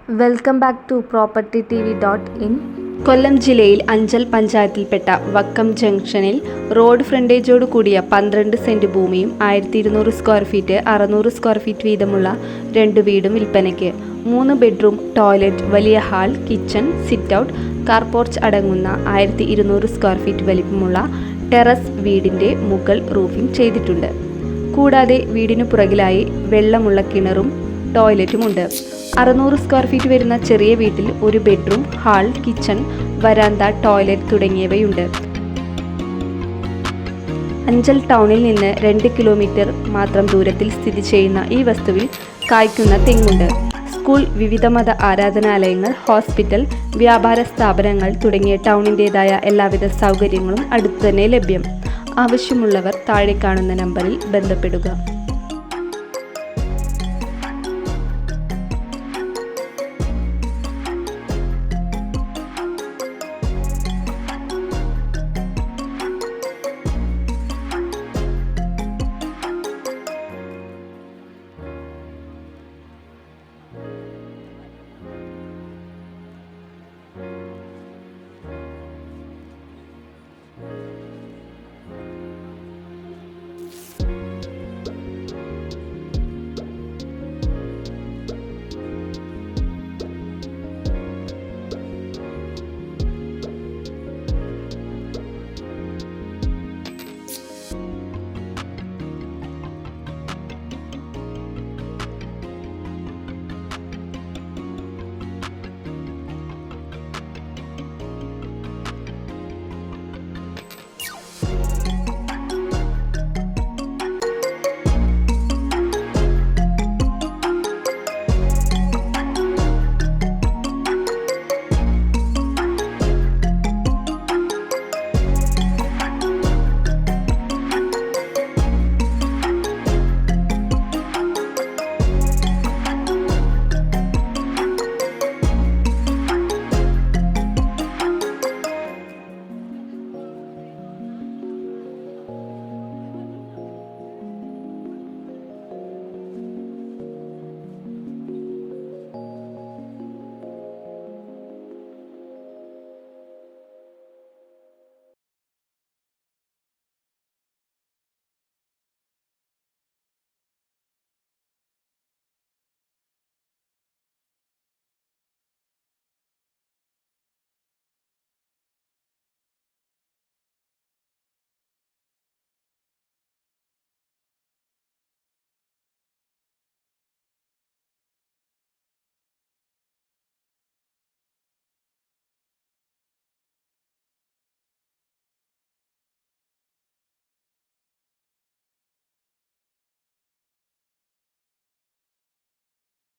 Welcome back to propertytv.in. കൊല്ലം ജില്ലയിൽ അഞ്ചൽ പഞ്ചായത്തിൽപ്പെട്ട വക്കം ജംഗ്ഷനിൽ road ഫ്രണ്ടേജോട് കൂടിയ 12 സെന്റ് ഭൂമിയും 1200 സ്ക്വയർ ഫീറ്റ് 600 സ്ക്വയർ ഫീറ്റ് വീതമുള്ള 2 വീടും വിൽപ്പനയ്ക്ക്. 3 ബെഡ്റൂം, ടോയ്ലറ്റ്, വലിയ hall, kitchen, sit out, car porch അടങ്ങുന്ന 1200 സ്ക്വയർ ഫീറ്റ് വലിപ്പമുള്ള ടെറസ് വീടിൻ്റെ മുകൾ റൂഫിംഗ് ചെയ്തിട്ടുണ്ട്. കൂടാതെ വീടിനു പുറകിലായി വെള്ളമുള്ള കിണറും ടോയ്ലറ്റുമുണ്ട്. 600 സ്ക്വയർ ഫീറ്റ് വരുന്ന ചെറിയ വീട്ടിൽ ഒരു ബെഡ്റൂം, ഹാൾ, കിച്ചൺ, വരാന്ത, ടോയ്ലറ്റ് തുടങ്ങിയവയുണ്ട്. അഞ്ചൽ ടൗണിൽ നിന്ന് 2 കിലോമീറ്റർ മാത്രം ദൂരത്തിൽ സ്ഥിതി ചെയ്യുന്ന ഈ വസ്തുവിൽ കായ്ക്കുന്ന തെങ്ങുണ്ട്. സ്കൂൾ, വിവിധ മത ആരാധനാലയങ്ങൾ, ഹോസ്പിറ്റൽ, വ്യാപാര സ്ഥാപനങ്ങൾ തുടങ്ങിയ ടൗണിൻ്റേതായ എല്ലാവിധ സൗകര്യങ്ങളും അടുത്തു തന്നെ ലഭ്യം. ആവശ്യമുള്ളവർ താഴെ കാണുന്ന നമ്പറിൽ ബന്ധപ്പെടുക.